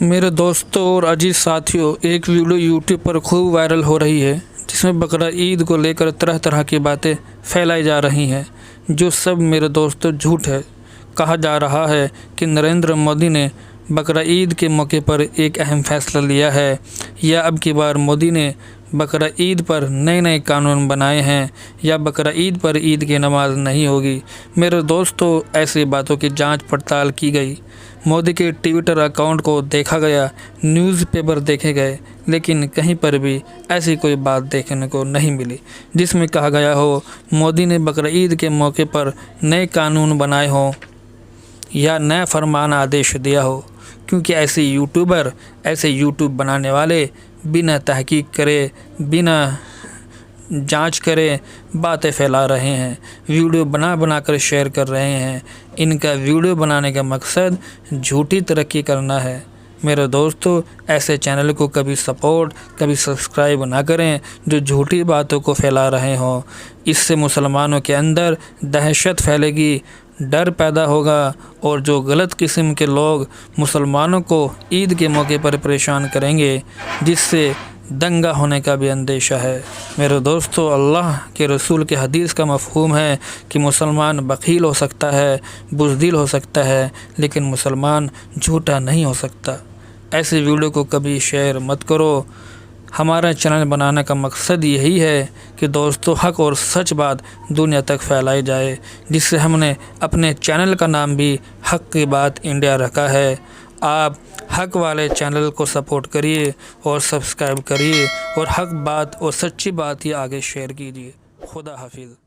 मेरे दोस्तों और अजीज साथियों, एक वीडियो यूट्यूब पर खूब वायरल हो रही है जिसमें बकरा ईद को लेकर तरह तरह की बातें फैलाई जा रही हैं, जो सब मेरे दोस्तों झूठ है। कहा जा रहा है कि नरेंद्र मोदी ने बकरा ईद के मौके पर एक अहम फैसला लिया है, या अब की बार मोदी ने बकरा ईद पर नए नए कानून बनाए हैं, या बकरा ईद पर ईद की नमाज नहीं होगी। मेरे दोस्तों, ऐसी बातों की जांच पड़ताल की गई, मोदी के ट्विटर अकाउंट को देखा गया, न्यूज़पेपर देखे गए, लेकिन कहीं पर भी ऐसी कोई बात देखने को नहीं मिली जिसमें कहा गया हो मोदी ने बकरा ईद के मौके पर नए कानून बनाए हों या नया फरमान आदेश दिया हो, क्योंकि ऐसे यूट्यूब बनाने वाले बिना तहकीक करे, बिना जांच करे बातें फैला रहे हैं, वीडियो बना कर शेयर कर रहे हैं। इनका वीडियो बनाने का मकसद झूठी तरक्की करना है। मेरे दोस्तों, ऐसे चैनल को कभी सपोर्ट, कभी सब्सक्राइब ना करें जो झूठी बातों को फैला रहे हों। इससे मुसलमानों के अंदर दहशत फैलेगी, डर पैदा होगा, और जो गलत किस्म के लोग मुसलमानों को ईद के मौके पर परेशान करेंगे, जिससे दंगा होने का भी अंदेशा है। मेरे दोस्तों, अल्लाह के रसूल के हदीस का मफ़हूम है कि मुसलमान बख़ील हो सकता है, बुज़दिल हो सकता है, लेकिन मुसलमान झूठा नहीं हो सकता। ऐसे वीडियो को कभी शेयर मत करो। हमारा चैनल बनाने का मकसद यही है कि दोस्तों, हक़ और सच बात दुनिया तक फैलाई जाए, जिससे हमने अपने चैनल का नाम भी हक़ की बात इंडिया रखा है। आप हक़ वाले चैनल को सपोर्ट करिए और सब्सक्राइब करिए, और हक़ बात और सच्ची बात ही आगे शेयर कीजिए। खुदा हाफिज़।